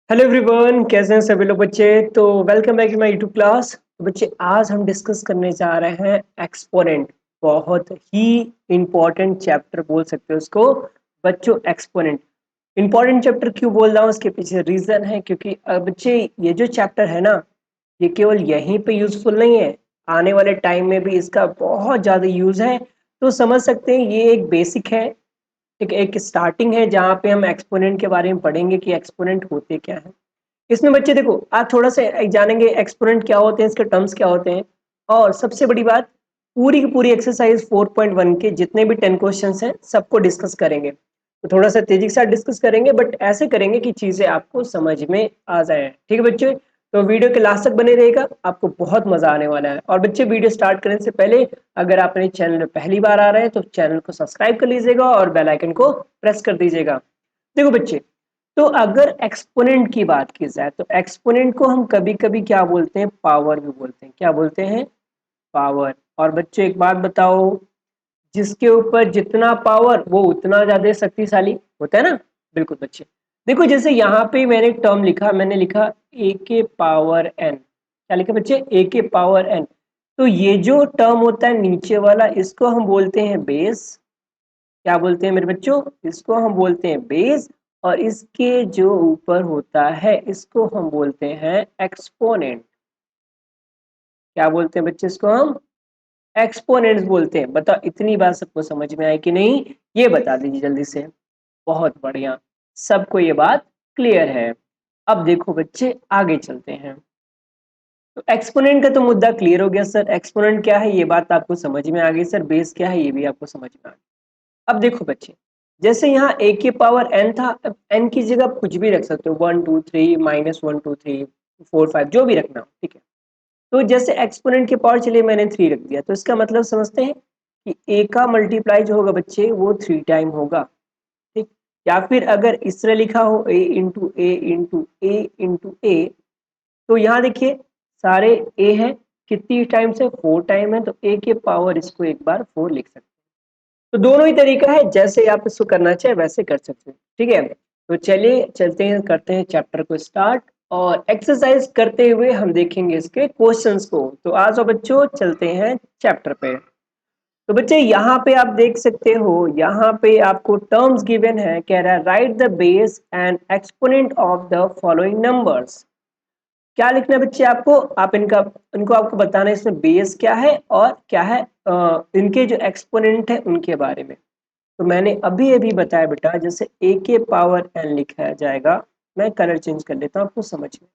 Hello everyone, कैसे हैं सभी लोग बच्चे। तो welcome back to my YouTube class. तो बच्चे आज हम डिस्कस करने जा रहे हैं एक्सपोनेंट। बहुत ही इंपॉर्टेंट चैप्टर बोल सकते हो उसको बच्चों। एक्सपोनेंट इंपॉर्टेंट चैप्टर क्यों बोल रहा हूँ, उसके पीछे रीजन है क्योंकि बच्चे ये जो चैप्टर है ना, ये केवल यहीं पे यूजफुल नहीं है, आने वाले टाइम में भी इसका बहुत ज़्यादा यूज है। तो समझ सकते हैं ये एक बेसिक है, एक स्टार्टिंग है जहाँ पे हम एक्सपोनेंट के बारे में पढ़ेंगे कि एक्सपोनेंट होते क्या है। इसमें बच्चे देखो आज थोड़ा सा जानेंगे एक्सपोनेंट क्या होते हैं, इसके टर्म्स क्या होते हैं, और सबसे बड़ी बात पूरी की पूरी एक्सरसाइज 4.1 के जितने भी 10 क्वेश्चंस हैं सबको डिस्कस करेंगे। तो थोड़ा सा तेजी के साथ डिस्कस करेंगे, बट ऐसे करेंगे कि चीजें आपको समझ में आ जाए। ठीक है बच्चे, तो वीडियो के लास्ट तक बने रहेगा, आपको बहुत मजा आने वाला है। और बच्चे वीडियो स्टार्ट करने से पहले अगर आप मेरे चैनल में पहली बार आ रहे हैं तो चैनल को सब्सक्राइब कर लीजिएगा और बेल आइकन को प्रेस कर दीजिएगा। देखो बच्चे, तो अगर एक्सपोनेंट की बात की जाए तो एक्सपोनेंट को हम कभी कभी क्या बोलते हैं, पावर भी बोलते हैं। क्या बोलते हैं? पावर। और बच्चे एक बात बताओ, जिसके ऊपर जितना पावर वो उतना ज्यादा शक्तिशाली होता है ना। बिल्कुल बच्चे, देखो जैसे यहाँ पे मैंने टर्म लिखा, मैंने लिखा ए के पावर एन। क्या लिखा बच्चे? ए के पावर एन। तो ये जो टर्म होता है नीचे वाला, इसको हम बोलते हैं बेस। क्या बोलते हैं मेरे बच्चों? इसको हम बोलते हैं बेस। और इसके जो ऊपर होता है इसको हम बोलते हैं एक्सपोनेंट। क्या बोलते हैं बच्चे? इसको हम एक्सपोनेंट्स बोलते हैं। बताओ इतनी बात सबको समझ में आई कि नहीं, ये बता दीजिए जल्दी से। बहुत बढ़िया, सबको ये बात क्लियर है। अब देखो बच्चे आगे चलते हैं। तो एक्सपोनेंट का तो मुद्दा क्लियर हो गया सर, एक्सपोनेंट क्या है ये बात आपको समझ में आ गई सर, बेस क्या है ये भी आपको समझ में आ गया। अब देखो बच्चे, जैसे यहाँ ए के पावर एन था, अब एन की जगह आप कुछ भी रख सकते हो, 1 2 3 -1 2 3 4 5 जो भी रखना हो, ठीक है। तो जैसे एक्सपोनेंट के पावर, चलिए मैंने 3 रख दिया, तो इसका मतलब समझते हैं कि ए का मल्टीप्लाई जो होगा बच्चे वो 3 टाइम होगा। ठीक, या फिर अगर इस तरह लिखा हो ए इंटू ए इंटू ए इंटू ए, तो यहाँ देखिए सारे ए हैं, कितनी टाइम्स है? 4 टाइम है, तो ए के पावर इसको एक बार 4 लिख सकते हैं। तो दोनों ही तरीका है, जैसे आप इसको करना चाहे वैसे कर सकते हैं। ठीक है, तो चलिए चलते हैं, करते हैं चैप्टर को स्टार्ट, और एक्सरसाइज करते हुए हम देखेंगे इसके क्वेश्चंस को। तो आज बच्चों चलते हैं चैप्टर पे। तो बच्चे यहाँ पे आप देख सकते हो, यहाँ पे आपको टर्म्स गिवन है, कह रहा है right the base and exponent of the following numbers. क्या लिखना है बच्चे आपको? आप इनका इनको आपको बताना है इसमें बेस क्या है और क्या है, इनके जो एक्सपोनेंट है उनके बारे में। तो मैंने अभी अभी बताया बेटा, जैसे ए के पावर एन लिखा जाएगा, मैं कलर चेंज कर लेता हूँ आपको समझ में।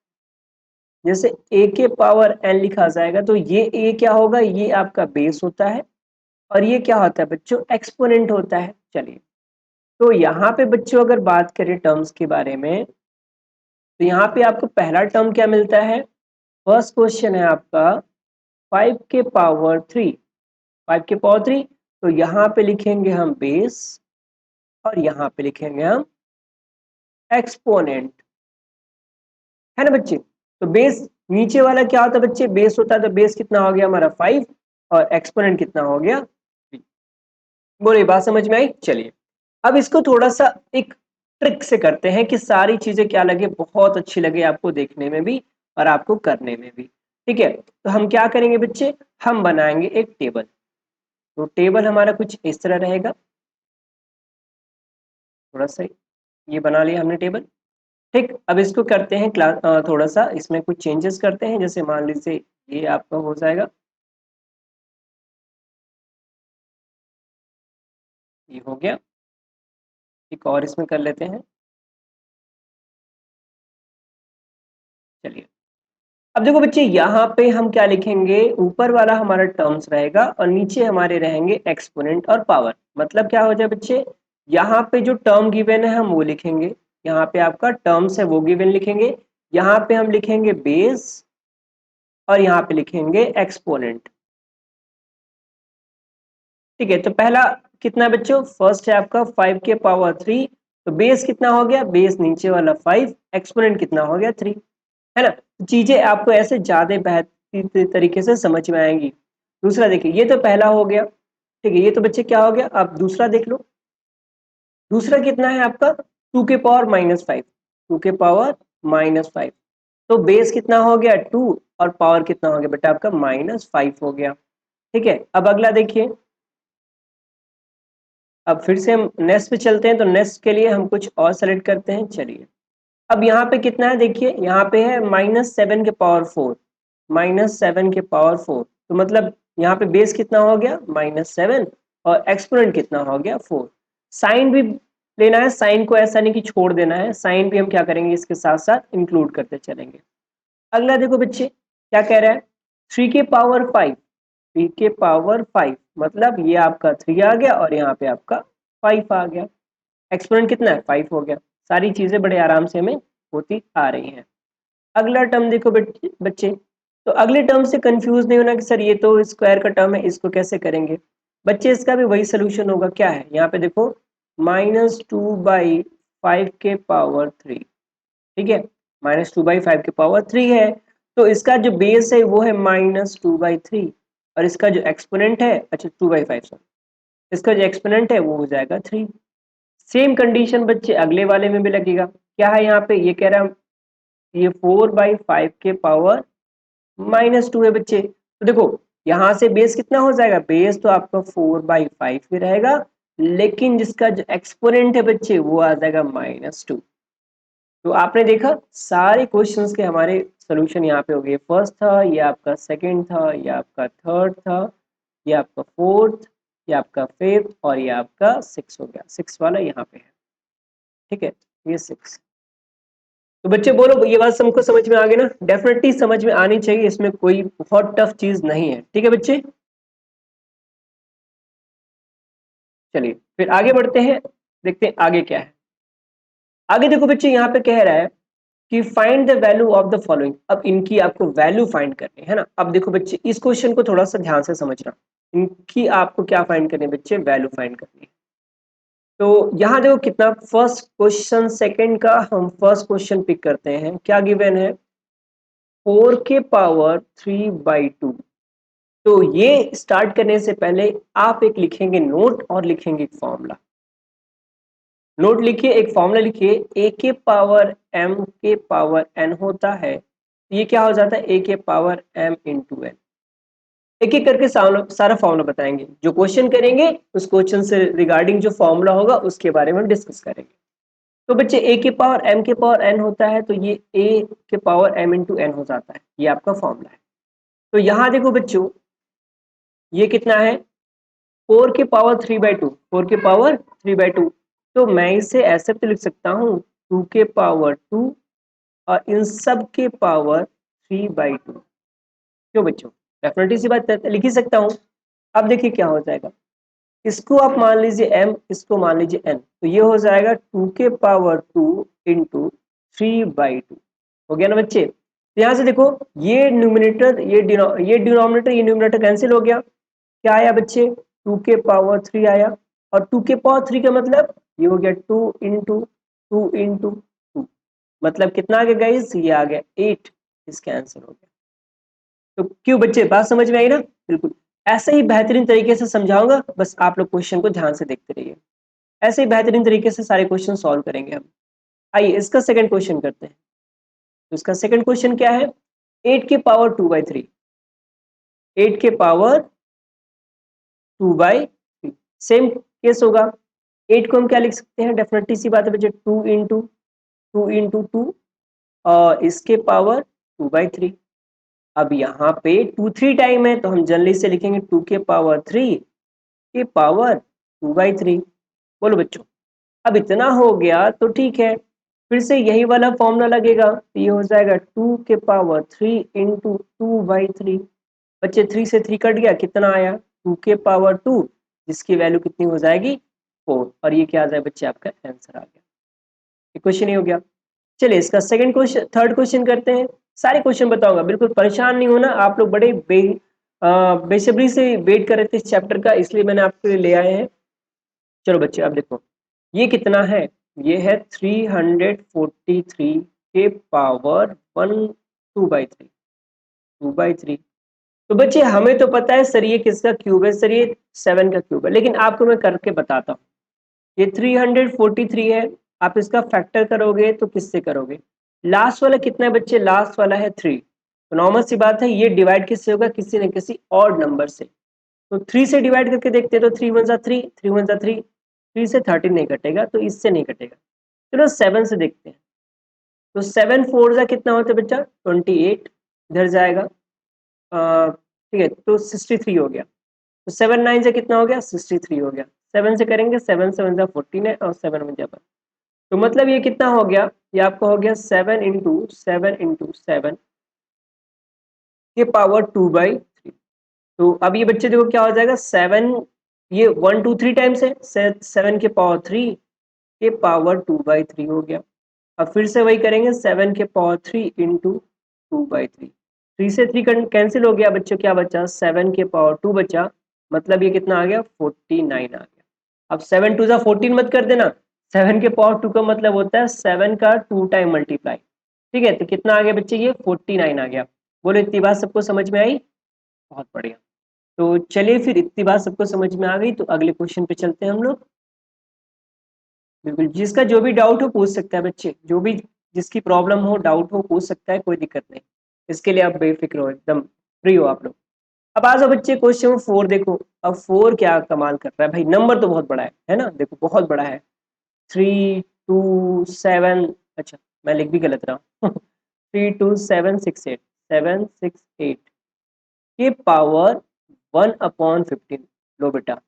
जैसे ए के पावर एन लिखा जाएगा तो ये ए क्या होगा? ये आपका बेस होता है, और ये क्या होता है बच्चों? एक्सपोनेंट होता है। चलिए, तो यहाँ पे बच्चों अगर बात करें टर्म्स के बारे में, तो यहाँ पे आपको पहला टर्म क्या मिलता है? फर्स्ट क्वेश्चन है आपका 5 के पावर 3। 5 के पावर 3, तो यहाँ पे लिखेंगे हम बेस, और यहाँ पे लिखेंगे हम एक्सपोनेंट, है ना बच्चे। तो बेस नीचे वाला क्या होता है बच्चे? बेस होता है, तो बेस कितना हो गया हमारा 5, और एक्सपोनेंट कितना हो गया 3। बोलिए बात समझ में आई? चलिए अब इसको थोड़ा सा एक ट्रिक से करते हैं कि सारी चीजें क्या लगे, बहुत अच्छी लगे आपको देखने में भी और आपको करने में भी। ठीक है, तो हम क्या करेंगे बच्चे, हम बनाएंगे एक टेबल। तो टेबल हमारा कुछ इस तरह रहेगा, थोड़ा सा ये बना लिया हमने टेबल। ठीक, अब इसको करते हैं क्लास, थोड़ा सा इसमें कुछ चेंजेस करते हैं। जैसे मान लीजिए ये आपका हो जाएगा, ये हो गया। एक और इसमें कर लेते हैं। चलिए, अब देखो बच्चे यहाँ पे हम क्या लिखेंगे, ऊपर वाला हमारा टर्म्स रहेगा और नीचे हमारे रहेंगे एक्सपोनेंट और पावर। मतलब क्या हो जाए बच्चे, यहाँ पे जो टर्म गिवन है हम वो लिखेंगे, यहाँ पे आपका टर्म्स है वो गिवन लिखेंगे, यहाँ पे हम लिखेंगे बेस, और यहाँ पे लिखेंगे एक्सपोनेंट। ठीक है, तो पहला कितना है बच्चों? फर्स्ट है आपका 5 के पावर 3, तो बेस कितना हो गया? बेस नीचे वाला 5, एक्सपोनेंट कितना हो गया 3, है ना। चीजें आपको ऐसे ज्यादा बेहतर तरीके से समझ में आएंगी। दूसरा देखिए, ये तो पहला हो गया, ठीक है, ये तो बच्चे क्या हो गया। अब दूसरा देख लो, दूसरा कितना है आपका? 2 के पावर -5, 2 के पावर -5। तो बेस कितना हो गया 2 और पावर कितना हो गया बेटा आपका -5 हो गया। ठीक है, अब अगला देखिए, अब फिर से हम नेक्स्ट पे चलते हैं। तो नेक्स्ट के लिए हम कुछ और सेलेक्ट करते हैं। चलिए, अब यहाँ पे कितना है देखिए, यहाँ पे है -7 के पावर 4, -7 के पावर 4। तो मतलब यहाँ पे बेस कितना हो गया -7 और एक्सपोनेंट कितना हो गया 4। साइन भी लेना है, साइन को ऐसा नहीं कि छोड़ देना है, साइन भी हम क्या करेंगे इसके साथ साथ इंक्लूड करते चलेंगे। अगला देखो बच्चे क्या कह रहा है, 3 के पावर 5, 3 के पावर 5 मतलब ये आपका 3 आ गया और यहाँ पे आपका 5 आ गया। एक्सपोनेंट कितना है 5 हो गया। सारी चीजें बड़े आराम से हमें होती आ रही हैं। अगला टर्म देखो बच्चे, तो अगले टर्म से कंफ्यूज नहीं होना कि सर ये तो स्क्वायर का टर्म है, इसको कैसे करेंगे। बच्चे इसका भी वही सोल्यूशन होगा, क्या है यहाँ पे देखो -2/5 के पावर 3। ठीक है, -2/5 के पावर 3 है, तो इसका जो बेस है वो है -2/3 और इसका जो एक्सपोनेंट है, अच्छा 2/5 सॉरी, इसका जो एक्सपोनेंट है वो हो जाएगा 3। सेम कंडीशन बच्चे अगले वाले में भी लगेगा। क्या है यहाँ पे, ये कह रहा है ये 4/5 के पावर -2 है बच्चे। तो देखो यहाँ से बेस कितना हो जाएगा, बेस तो आपका 4/5 ही रहेगा, लेकिन जिसका जो एक्सपोनेंट है बच्चे वो आ जाएगा -2। तो आपने देखा सारे क्वेश्चंस के हमारे सोल्यूशन यहाँ पे हो गए। फर्स्ट था, ये आपका सेकंड था, ये आपका थर्ड था, ये आपका फोर्थ, ये आपका फिफ्थ और ये आपका सिक्स हो गया। सिक्स वाला यहाँ पे है। ठीक है, ये सिक्स। तो बच्चे बोलो ये बात सबको समझ में आ गई ना, डेफिनेटली समझ में आनी चाहिए, इसमें कोई बहुत टफ चीज नहीं है। ठीक है बच्चे, चलिए फिर आगे बढ़ते हैं, देखते हैं आगे क्या है। आगे देखो बच्चे यहाँ पे कह रहा है कि find the value of the following. अब इनकी आपको वैल्यू फाइंड करनी है ना। अब देखो बच्चे इस क्वेश्चन को थोड़ा सा ध्यान से समझना, इनकी आपको क्या फाइंड करनी है बच्चे, वैल्यू फाइंड करनी है। तो यहाँ देखो कितना, फर्स्ट क्वेश्चन सेकंड का हम फर्स्ट क्वेश्चन पिक करते हैं। क्या गिवन है, 4 के पावर 3/2। तो ये स्टार्ट करने से पहले आप एक लिखेंगे नोट और लिखेंगे एक फॉर्मूला। नोट लिखिए, एक फॉर्मूला लिखिए, ए के पावर एम के पावर एन होता है। ये क्या हो जाता है, ए के पावर एम इंटू एन। एक एक करके सारा फॉर्मूला बताएंगे, जो क्वेश्चन करेंगे उस क्वेश्चन से रिगार्डिंग जो फॉर्मूला होगा उसके बारे में डिस्कस करेंगे। तो बच्चे ए के पावर एम के पावर एन होता है, तो ये ए के पावर एम इंटू एन हो जाता है, ये आपका फॉर्मूला है। तो यहाँ देखो बच्चों ये कितना है, 4 के पावर 3/2, 4 के पावर 3/2। तो मैं इसे ऐसे तो लिख सकता हूँ 2 के पावर 2 और इन सब के पावर 3/2। क्यों बच्चों, डेफिनेटली सी बात लिख ही सकता हूँ। अब देखिए क्या हो जाएगा, इसको आप मान लीजिए m, इसको मान लीजिए n, तो ये हो जाएगा 2 के पावर 2 इंटू 3/2। हो गया ना बच्चे। तो यहाँ से देखो ये न्यूमिनेटर ये न्यूमिनेटर कैंसिल हो गया। क्या आया बच्चे, 2 के पावर 3 आया, और 2 के पावर 3 का मतलब ये हो गया 2 इंटू 2 मतलब कितना आ गया गाइस, ये आ गया 8। इसका आंसर हो गया। तो क्यों बच्चे, बात समझ में आई ना। बिल्कुल ऐसे ही बेहतरीन तरीके से समझाऊंगा, बस आप लोग क्वेश्चन को ध्यान से देखते रहिए। ऐसे ही बेहतरीन तरीके से सारे क्वेश्चन सॉल्व करेंगे हम। आइए इसका सेकंड क्वेश्चन करते हैं। तो इसका सेकंड क्वेश्चन क्या है, 8 के पावर 2/3, 8 के पावर 2/3 सेम केस होगा। 8 को हम क्या लिख सकते हैं, डेफिनेटली सी बात है बच्चे, 2 इंटू 2 और इसके पावर 2/3। अब यहाँ पे 2 3 टाइम है, तो हम जनरली से लिखेंगे 2 के पावर 3 के पावर 2/3। बोलो बच्चों, अब इतना हो गया तो ठीक है, फिर से यही वाला फॉर्मूला लगेगा, तो ये हो जाएगा 2 के पावर 3 इंटू 2/3। बच्चे 3 से 3 कट गया, कितना आया 2 के पावर 2, जिसकी वैल्यू कितनी हो जाएगी 4, और ये क्या आ जाए बच्चे आपका आंसर आ गया। ये क्वेश्चन ही हो गया। चलिए इसका सेकंड क्वेश्चन थर्ड क्वेश्चन करते हैं। सारे क्वेश्चन बताऊंगा, बिल्कुल परेशान नहीं होना। आप लोग बड़े बेसब्री से वेट कर रहे थे इस चैप्टर का, इसलिए मैंने आपके लिए ले आए हैं। चलो बच्चे अब देखो ये कितना है, ये है 343 के पावर 2/3, 2/3। तो बच्चे हमें तो पता है सर ये किसका क्यूब है, सर ये 7 का क्यूब है, लेकिन आपको मैं करके बताता हूँ। ये 343 है, आप इसका फैक्टर करोगे तो किससे करोगे, लास्ट वाला कितना है बच्चे, लास्ट वाला है 3। तो नॉर्मल सी बात है, ये डिवाइड किससे होगा, किसी न किसी ऑड नंबर से। तो 3 से डिवाइड करके देखते हैं, तो 3 वन जा 3, 3 वन जा 3, 3 से 13 नहीं कटेगा, तो इससे नहीं कटेगा। चलो 7 से देखते हैं। तो 7 4 जा कितना होता है बच्चा, 28, इधर जाएगा। ठीक है, तो 63 हो गया। तो 7 9 से कितना हो गया, 63 हो गया। 7 से करेंगे, 7 7 जा 14 है, और 7 1 जा 1। तो मतलब ये कितना हो गया, ये आपका हो गया 7 इंटू 7 के पावर 2/3। तो अब ये बच्चे देखो क्या हो जाएगा, 7, ये 1 2 3 टाइम्स है, 7 के पावर 3 के पावर 2/3 हो गया। अब फिर से वही करेंगे, 7 के पावर 3 इंटू 2/3। 3 से 3 कैंसिल हो गया बच्चों, क्या बचा, 7 के पावर 2 बचा। मतलब ये कितना आ गया, 49 आ गया। अब 7 2 जा 14 मत कर देना, 7 के पावर 2 का मतलब होता है 7 का 2 टाइम मल्टीप्लाई। ठीक है, तो कितना आ गया बच्चे, ये 49 आ गया। बोलो इतनी बात सबको समझ में आई, बहुत बढ़िया। तो चलिए फिर, इतनी बात सबको समझ में आ गई, तो अगले क्वेश्चन पे चलते हैं हम लोग। बिल्कुल, जिसका जो भी डाउट हो पूछ सकता है बच्चे, जो भी जिसकी प्रॉब्लम हो, डाउट हो, पूछ सकता है, कोई दिक्कत नहीं। इसके लिए आप बेफिक्र हो, एकदम फ्री हो आप लोग। अब आ जाओ बच्चे, क्वेश्चन 4 देखो। अब 4 क्या कमाल कर रहा है भाई, नंबर तो बहुत बड़ा है ना, देखो बहुत बड़ा है। 3 2 7, अच्छा मैं लिख भी गलत रहा हूँ 3 2 7 6 8, 7 6 8 के पावर 1/15। लो बेटा,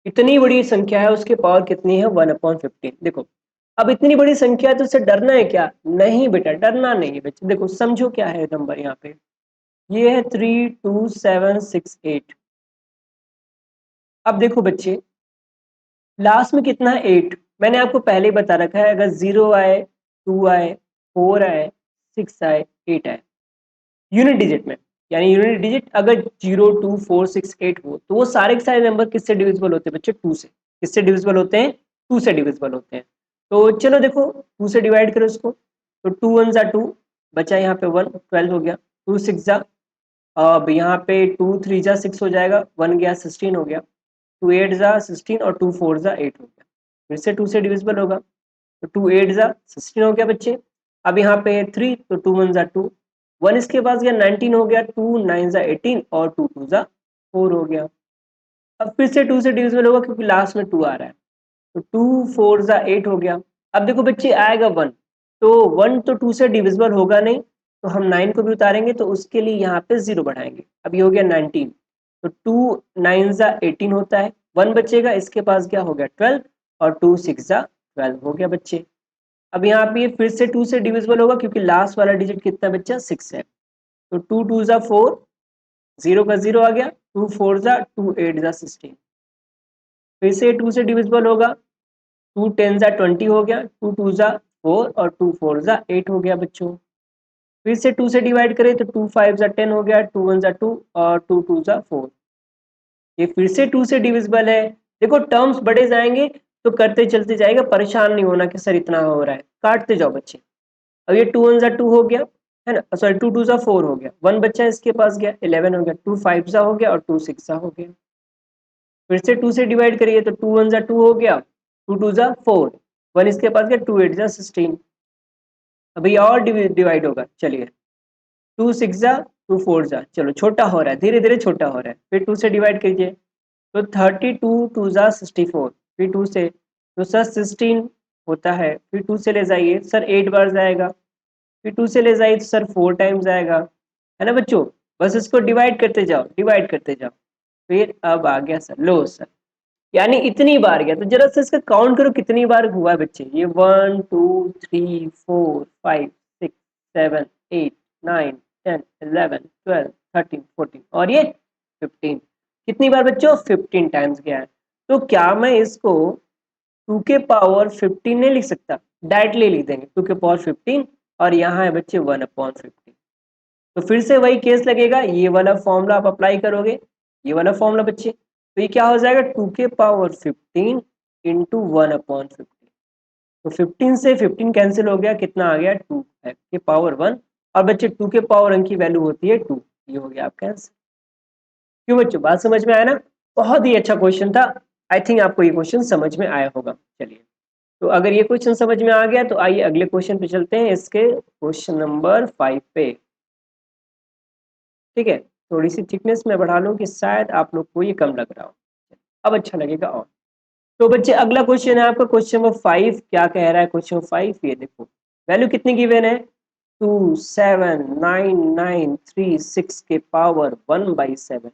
इतनी बड़ी संख्या है, उसके पावर कितनी है, 1/15। देखो अब इतनी बड़ी संख्या है, तो इससे डरना है क्या, नहीं बेटा डरना नहीं है बच्चे। देखो समझो क्या है नंबर यहाँ पे, ये है 3 2 7 6 8। अब देखो बच्चे, लास्ट में कितना है, 8। मैंने आपको पहले ही बता रखा है, अगर 0 आए, 2 आए, 4 आए, 6 आए, 8 आए यूनिट डिजिट में, यानी यूनिट डिजिट अगर 0 2 4 6 8 हो, तो वो सारे के सारे नंबर किससे डिविजिबल होते हैं बच्चे, 2 से। किससे डिविजिबल होते हैं, 2 से डिविजिबल होते हैं। तो चलो देखो, 2 से डिवाइड करो इसको, तो 2 1 जा 2, बचा यहाँ पे 1, 12 हो गया। 2 6 जा, अब यहाँ पे 2 3 जा 6 हो जाएगा, 1 गया 16 हो गया। 2 8 जा 16, और 2 4 जा 8 हो गया। फिर से 2 से डिविजिबल होगा, तो 2 8 जा 16 हो गया बच्चे। अब यहाँ पे 3, तो 2 1 जा 2, 1 इसके पास गया 19 हो गया, 2 9 जा 18, और 2 2 जा 4 हो गया। अब फिर से 2 से डिविजिबल होगा, क्योंकि लास्ट में 2 आ रहा है, तो 2 4 जा 8 हो गया। अब देखो बच्चे आएगा 1, तो 1 तो 2 से डिविजिबल होगा नहीं, तो हम 9 को भी उतारेंगे, तो उसके लिए यहाँ पे 0 बढ़ाएंगे। अब ये हो गया 19, तो 2 9 जा 18 होता है, 1 बचेगा, इसके पास क्या हो गया 12, और 2 6 जा 12 हो गया बच्चे। अब यहाँ पे ये फिर से 2 से डिविजिबल होगा, क्योंकि लास्ट वाला डिजिट कितना बच्चा, 6 है। तो 2 2 जा 4, 0 का 0 आ गया, 2 4 जा 2 8 जा 16। फिर से 2 से डिविजिबल होगा, 2 10 जा 20 हो गया, 2 2 जा 4, और 2 4 जा 8 हो गया बच्चों। फिर से 2 से डिवाइड करें, तो 2 5 जा 10 हो गया, 2 1 जा 2, और 2 2 जा 4। ये फिर से 2 से डिविजिबल है। देखो टर्म्स बढ़े जाएंगे, तो करते चलते जाएगा, परेशान नहीं होना कि सर इतना हो रहा है, काटते जाओ बच्चे। अब ये 2 1 जा 2 हो गया, है ना, सॉरी 2 2 जा 4 हो गया, 1 बच्चा इसके पास गया, 11 हो गया, 2 5 जा हो गया, और 2 6 जा हो गया। फिर से 2 से डिवाइड करिए, तो 2 1 जा 2 हो गया, 2 2 जा 4, 1 इसके पास गया, 2 8 जा 16। अभी और डिवाइड होगा, चलिए 2 6 जा 2 4 जा, चलो छोटा हो रहा है, धीरे धीरे छोटा हो रहा है। फिर 2 से डिवाइड कीजिए, तो 32 2 जा 64, फिर 2 से, तो सर 16 होता है, फिर 2 से ले जाइए सर 8 बार जाएगा, फिर 2 से ले जाइए तो सर 4 टाइम्स आएगा, है ना बच्चों। बस इसको डिवाइड करते जाओ, डिवाइड करते जाओ। फिर अब आ गया सर, लो सर, यानी इतनी बार गया, तो जरा से इसका काउंट करो कितनी बार हुआ है बच्चे, ये 1 2 3 4 5 6 7 8 9 10 11 12 13 14, और ये 15। कितनी बार बच्चों, 15 टाइम्स गया है। तो क्या मैं इसको 2 के पावर 15 नहीं लिख सकता, डायरेक्टली लिख देंगे 2 के पावर 15, और यहाँ है बच्चे 1/15। तो फिर से वही केस लगेगा, ये वाला फॉर्मूला आप अप्लाई करोगे, ये वाला फॉर्मूला बच्चे, तो ये क्या हो जाएगा, 2 के पावर 15 इंटू 1/15। तो 15 से 15 कैंसिल हो गया, कितना आ गया, 2 के पावर 1। और बच्चे 2 के पावर 1 की वैल्यू होती है 2, ये हो गया आपका आंसर। क्यों बच्चों, बात समझ में आया ना, बहुत ही अच्छा क्वेश्चन था। आई थिंक आपको ये क्वेश्चन समझ में आया होगा। चलिए तो अगर ये क्वेश्चन समझ में आ गया तो आइए अगले क्वेश्चन पे चलते हैं, इसके क्वेश्चन नंबर 5 पे। ठीक है, थोड़ी सी थिकनेस में बढ़ा लूं कि शायद आप लोग को ये कम लग रहा हो, अब अच्छा लगेगा। और तो बच्चे अगला क्वेश्चन है आपका क्वेश्चन नंबर 5। क्या कह रहा है क्वेश्चन नंबर 5? ये देखो वैल्यू कितनी गिवन है, 27993 के पावर 1/7।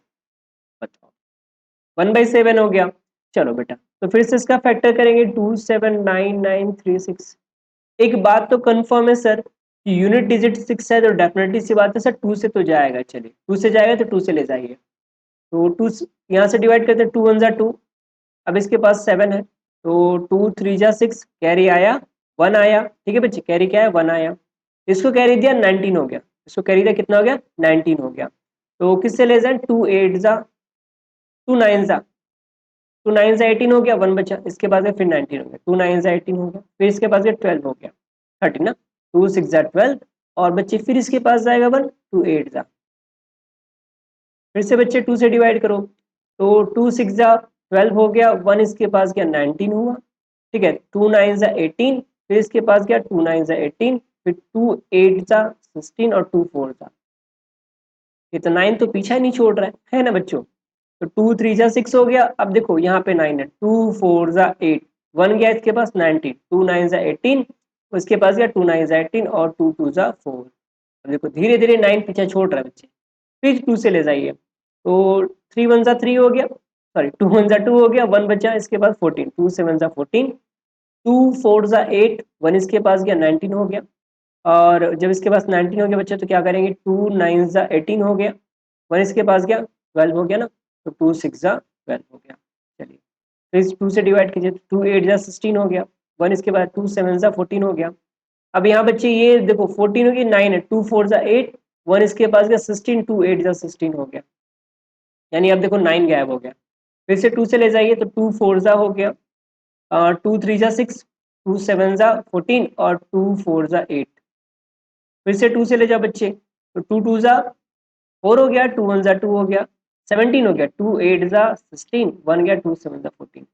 बताओ 1/7 हो गया। चलो बेटा तो फिर से इसका फैक्टर करेंगे, 27993। एक बात तो कंफर्म है सर कि यूनिट डिजिट 6 है, तो डेफिनेटली सी बात है सर 2 से तो जाएगा। चलिए 2 से जाएगा तो 2 से ले जाइए। तो 2 यहाँ से डिवाइड करते हैं, 2 1 जा 2। अब इसके पास 7 है तो 2 3 जा 6, कैरी आया 1 आया। ठीक है बच्चे, कैरी क्या है 1 आया। इसको कैरी दिया 19 हो गया, इसको कैरी दिया कितना हो गया 19 हो गया। तो किससे ले जाए, 2 8 जा 2 9 जा 2 9 जा 18 हो गया, 1 बचा। इसके बाद फिर 19 हो गया, 2 9 जा 18 हो गया। फिर इसके पास 12 हो गया, 30 ना, 2 6 जा 12। और बच्चे फिर इसके पास जाएगा 1, 2 8 जा, फिर से बच्चे 2 से डिवाइड करो तो 2 6 जा 12 हो गया, 1 इसके पास गया 19 हुआ। ठीक है, 2 9 जा 18, फिर इसके पास गया 2 9 जा 18, फिर 2 8 जा 16 और 2 4 जा। ये तो 9 तो पीछा नहीं छोड़ रहा है ना बच्चों। तो 2 3 जा 6 हो गया। अब देखो यहाँ पे 9 है, 2 4 जा 8, 1 गया इसके पास 19, 2 9 जा 18, उसके पास गया 2 9 जा 18 और 2 2 जा 4। अब देखो धीरे धीरे 9 पीछे छोड़ रहा है बच्चे, फिर 2 से ले जाइए तो 3 1 जा 3 हो गया, सॉरी 2 1 जा 2 हो गया, 1 बचा इसके पास 14, 2 7 जा 14, 2 4 जा 8, 1 इसके पास गया 19 हो गया। और जब इसके पास 19 हो गया बच्चा तो क्या करेंगे, 2 9 जा 18 हो गया, 1 इसके पास गया 12 हो गया ना, तो 2 6 जा 12 हो गया। चलिए तो इस 2 से डिवाइड कीजिए, 2 8 जा 16 हो गया, 1 इसके बाद 2 7 जा 14 हो गया। अब यहाँ बच्चे ये देखो 14 हो गया, 9 है, 2 4 जा 8, 1 इसके पास गया 16, 2 8 जा 16 हो गया, यानी अब देखो 9 गायब हो गया। फिर से 2 से ले जाइए तो 2 4 जा हो गया, 2 3 जा 6, 2 7 जा 14 और 2 4 जा 8। फिर से 2 से ले जाओ बच्चे तो 2 2 जा 4 हो गया, 2 1 जा 2 हो गया, 17 हो गया, 2 8 जा 16, 1 गया, 2 7 जा 14।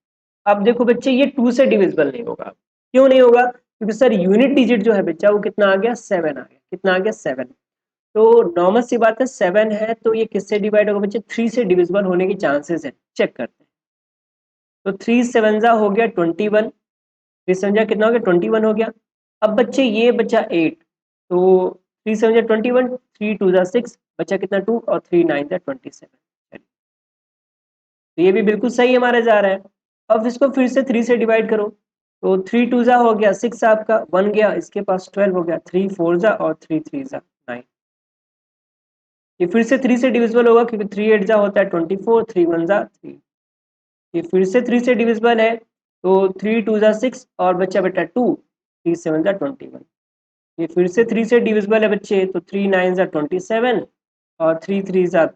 अब देखो बच्चे ये 2 से डिविजिबल नहीं होगा। क्यों नहीं होगा, क्योंकि सर यूनिट डिजिट जो है बच्चा वो कितना आ गया 7 आ गया। कितना आ गया 7। तो नॉर्मल सी बात है 7 है तो ये किससे डिवाइड होगा बच्चे, 3 से डिविजिबल होने की चांसेस है। चेक करते हैं तो 3 7 जा हो गया 21, 3 7 जा कितना हो गया 21 हो गया। अब बच्चे ये बचा 8, तो 3 7 जा 21, 3 2 जा 6, बचा कितना 2 और 3 9 जा 27। तो ये भी बिल्कुल सही हमारा जा रहा है। अब इसको फिर से 3 से डिवाइड करो तो 3 2 जा हो गया 6 आपका, 1 गया इसके पास 12 हो गया, 3 4 जा और 3 3 जा 9। ये फिर से 3 से डिविजिबल होगा क्योंकि 3 8 जा होता है 24, 3 1 जा 3। ये फिर से 3 से डिविजिबल है तो 3 2 जा 6 और बच्चा बेटा 2, 3 7 जा 21। ये फिर से 3 से डिविजिबल है बच्चे तो 3 9 जा 27 और 3 3 जा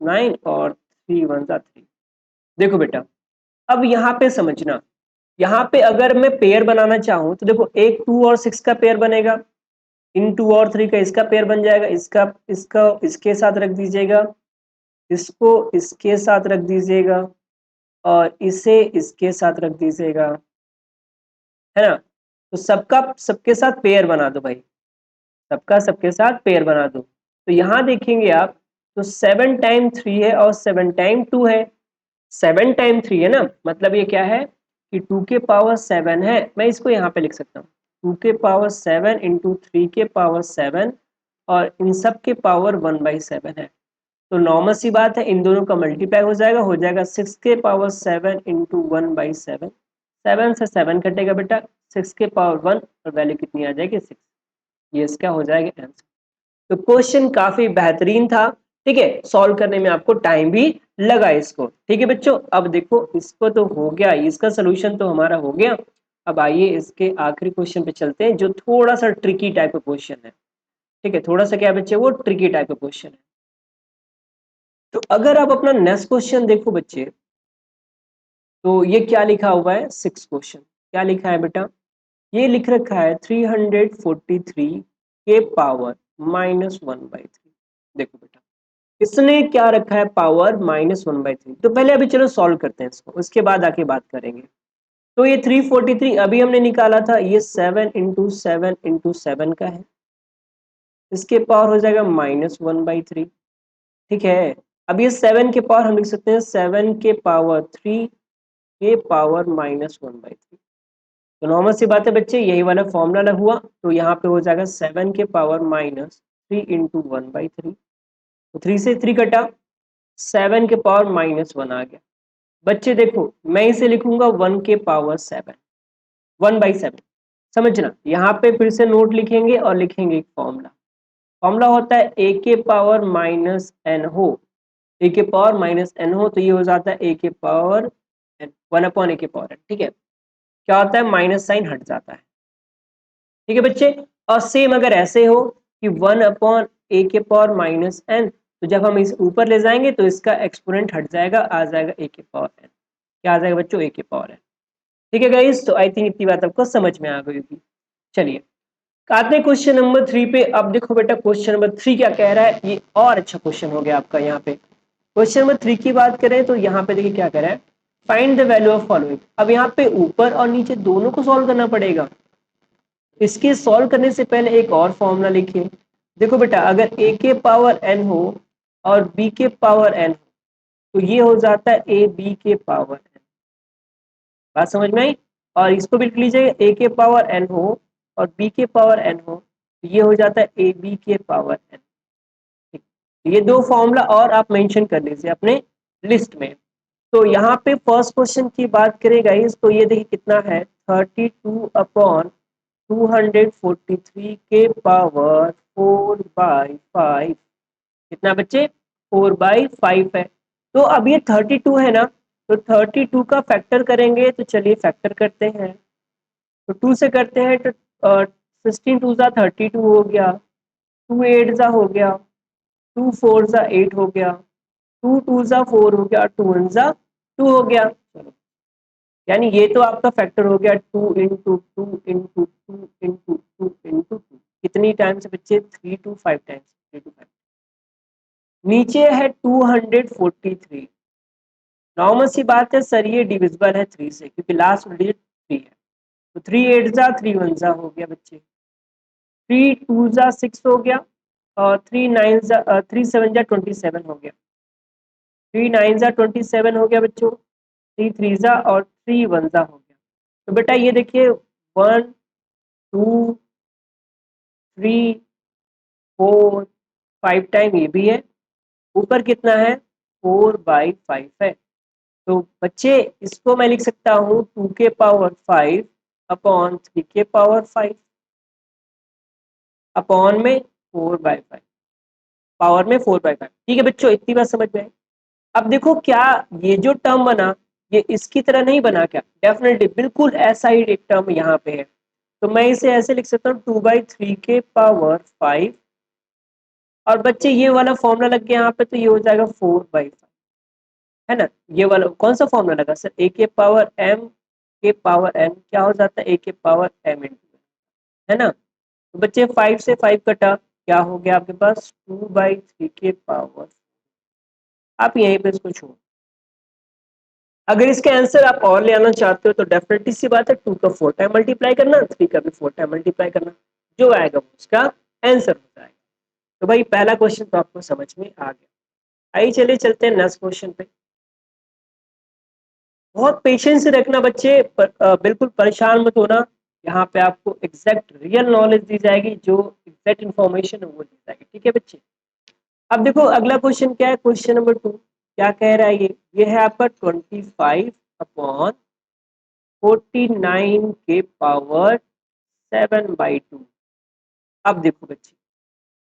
9 और 3 1 जा 3। देखो बेटा अब यहाँ पे समझना, यहाँ पे अगर मैं पेयर बनाना चाहूँ तो देखो एक 2 और 6 का पेयर बनेगा, इन 2 और 3 का इसका पेयर बन जाएगा, इसका इसका इसके साथ रख दीजिएगा, इसको इसके साथ रख दीजिएगा और इसे इसके साथ रख दीजिएगा, है ना। तो सबका सबके साथ पेयर बना दो भाई, सबका सबके साथ पेयर बना दो। तो यहाँ देखेंगे आप तो 7 टाइम 3 है और 7 टाइम 2 है। 7 टाइम 3 है ना, मतलब ये क्या है कि 2 के पावर 7 है। मैं इसको यहाँ पे लिख सकता हूँ 2 के पावर 7 इंटू 3 के पावर 7 और इन सब के पावर 1/7 है। तो नॉर्मल सी बात है इन दोनों का मल्टीप्लाई हो जाएगा 6 के पावर 7 इंटू 1/7। 7 से 7 कटेगा बेटा, 6 के पावर 1 और वैल्यू कितनी आ जाएगी 6। ये इसका हो जाएगा आंसर। तो क्वेश्चन काफी बेहतरीन था। ठीक है, सॉल्व करने में आपको टाइम भी लगा इसको। ठीक है बच्चों, अब देखो इसको तो हो गया, इसका सोल्यूशन तो हमारा हो गया। अब आइए इसके आखिरी क्वेश्चन पे चलते हैं जो थोड़ा सा ट्रिकी टाइप का क्वेश्चन है। ठीक है, थोड़ा सा क्या बच्चे वो ट्रिकी टाइप का क्वेश्चन है। तो अगर आप अपना नेक्स्ट क्वेश्चन देखो बच्चे तो ये क्या लिखा हुआ है, 6 क्वेश्चन क्या लिखा है बेटा, ये लिख रखा है 343 के पावर -1/3। देखो बेटा इसने क्या रखा है पावर -1/3। तो पहले अभी चलो सॉल्व करते हैं इसको, उसके बाद आके बात करेंगे। तो ये 343 अभी हमने निकाला था, ये 7 × 7 × 7 का है, इसके पावर हो जाएगा -1/3। ठीक है, अब ये 7 के पावर हम लिख सकते हैं 7 के पावर 3 के पावर -1/3। तो नॉर्मल सी बात है बच्चे, यही वाला फॉर्मूला हुआ, तो यहाँ पे हो जाएगा 7 के पावर -3 × 1/3। तो 3 से 3 कटा, 7 के पावर -1 आ गया। बच्चे देखो, मैं इसे लिखूंगा 1 के पावर 7, 1/7। समझना, यहाँ पे फिर से नोट लिखेंगे और लिखेंगे एक फॉर्मूला। फॉर्मूला होता है a के पावर -n हो, a के पावर -n हो, तो ये हो जाता है a के पावर n, 1/a के पावर n। ठीक है, क्या होता है, माइनस साइन हट जाता है। ठीक है बच्चे, और सेम अगर ऐसे हो कि 1/a के पावर -n, तो जब हम इस ऊपर ले जाएंगे तो इसका एक्सपोनेंट हट जाएगा, आ जाएगा a के पावर n। क्या आ जाएगा बच्चों, a के पावर n। ठीक है गाइस, तो आई थिंक इतनी बात आपको समझ में आ गई होगी। चलिए आते हैं क्वेश्चन नंबर 3 पे। अब देखो बेटा, क्वेश्चन नंबर 3 क्या कह रहा है, ये और अच्छा क्वेश्चन हो गया आपका। यहाँ पे क्वेश्चन नंबर 3 की बात करें तो यहाँ पे देखिए क्या कह रहा है, find the value of following. अब यहाँ पे ऊपर और नीचे दोनों को सॉल्व करना पड़ेगा। इसके सॉल्व करने से पहले एक और फॉर्मूला लिखिए। देखो बेटा, अगर a के पावर n हो और b के पावर n हो, तो ये हो जाता है a b के पावर n। बात समझ में आई? और इसको भी लिख लीजिए, a के पावर n हो और b के पावर n हो, तो ये हो जाता है a b के पावर n। ठीक, ये दो फॉर्मूला और आप मेंशन कर लीजिए अपने लिस्ट में। तो यहाँ पे फर्स्ट क्वेश्चन की बात करें गाइस, तो ये देखिए कितना है, 32/243 के पावर 4/5। कितना बच्चे, 4/5 है। तो अब ये 32 है ना, तो 32 का फैक्टर करेंगे, तो चलिए फैक्टर करते हैं। तो 2 से करते हैं तो 16 2 जा 32 हो गया, 2 8 जा हो गया, 2 4 जा 8 हो गया, 2 2 जा 4 हो गया, 2 1 जा 2 हो गया। चलो, यानी ये तो आपका फैक्टर हो गया 2 इंटू 2 इंटू 2 इंटू 2 इंटू 2। कितनी टाइम्स बच्चे, 3 to 5 टाइम्स, 3 to 5। नीचे है 243। नॉर्मल सी बात है सर, ये डिविजिबल है 3 से, क्योंकि लास्ट डिजिट 3 है। तो 3 8 जा 3 1 जा हो गया बच्चे, 3 2 जा 6 हो गया, और 3 9 जा 3 7 जा 27 हो गया, 3 9 जा 27 हो गया बच्चों, 3 3 जा और 3 1 जा हो गया। तो बेटा ये देखिए 1 2 3 4 5 टाइम ये भी है, ऊपर कितना है, 4/5 है। तो बच्चे इसको मैं लिख सकता हूँ 2 के पावर 5 अपॉन 3 के पावर 5 अपॉन में 4/5, पावर में 4/5। ठीक है बच्चों, इतनी बात समझ में आई। अब देखो क्या ये जो टर्म बना, ये इसकी तरह नहीं बना क्या, डेफिनेटली बिल्कुल ऐसा ही एक टर्म यहाँ पे है। तो मैं इसे ऐसे लिख सकता हूँ 2/3 के पावर 5, और बच्चे ये वाला फॉर्मूला लग गया यहाँ पे, तो ये हो जाएगा 4/5, है ना। ये वाला कौन सा फॉर्मूला लगा सर, a के पावर m के पावर n क्या हो जाता है, a के पावर m इंटू, है ना। तो बच्चे 5 से 5 कटा, क्या हो गया आपके पास, 2/3 के पावर। आप यहीं पे इसको छोड़, अगर इसका आंसर आप और ले आना चाहते हो तो डेफिनेटली सी बात है 2 का 4 टाइम मल्टीप्लाई करना, 3 का भी 4 टाइम मल्टीप्लाई करना, जो आएगा वो उसका आंसर हो जाएगा। तो भाई पहला क्वेश्चन तो आपको समझ में आ गया। आइए चलिए चलते हैं नेक्स्ट क्वेश्चन पे। बहुत पेशेंस से रखना बच्चे, बिल्कुल परेशान मत होना। यहाँ पे आपको एग्जैक्ट रियल नॉलेज दी जाएगी, जो एग्जैक्ट इन्फॉर्मेशन है वो दी जाएगी। ठीक है बच्चे, अब देखो अगला क्वेश्चन क्या है, क्वेश्चन नंबर 2 क्या कह रहा है, ये है आपका 25/49 के पावर 7/2। अब देखो बच्चे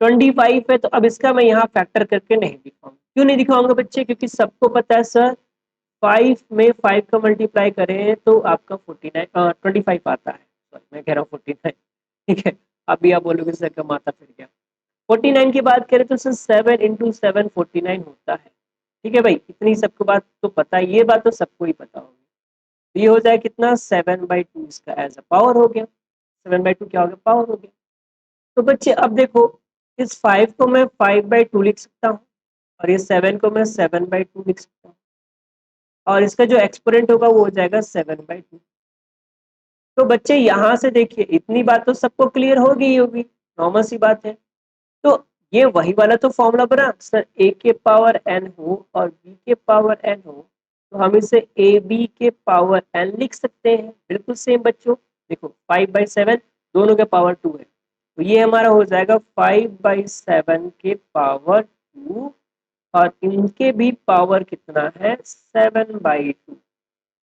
25 है, तो अब इसका मैं यहाँ फैक्टर करके नहीं दिखाऊंगा। क्यों नहीं दिखाऊंगा बच्चे, क्योंकि सबको पता है सर 5 में 5 का मल्टीप्लाई करें तो आपका 25 आता है। सॉरी मैं कह रहा हूँ 49। ठीक है, अभी आप बोलोगे सर का माथा फिर गया। 49 की बात करें तो सर 7 × 7 49 होता है। ठीक है भाई, इतनी सबको बात तो पता है, ये बात तो सबको ही पता होगी। तो ये हो जाए कितना, 7/2 इसका एज अ पावर हो गया। 7/2 क्या हो गया, पावर हो गया। तो बच्चे अब देखो, इस 5 को मैं 5/2 लिख सकता हूँ, और ये 7 को मैं 7/2 लिख सकता हूँ, और इसका जो एक्सपोनेंट होगा वो हो जाएगा 7/2। तो बच्चे यहाँ से देखिए इतनी बात तो सबको क्लियर होगी ही होगी, नॉर्मल सी बात है। तो ये वही वाला तो फॉर्मूला बना सर, a के पावर n हो और b के पावर n हो तो हम इसे ए बी के पावर n लिख सकते हैं। बिल्कुल सेम बच्चों, देखो 5/7 दोनों के पावर 2 है, तो ये हमारा हो जाएगा 5/7 के पावर 2 और इनके भी पावर कितना है 7/2।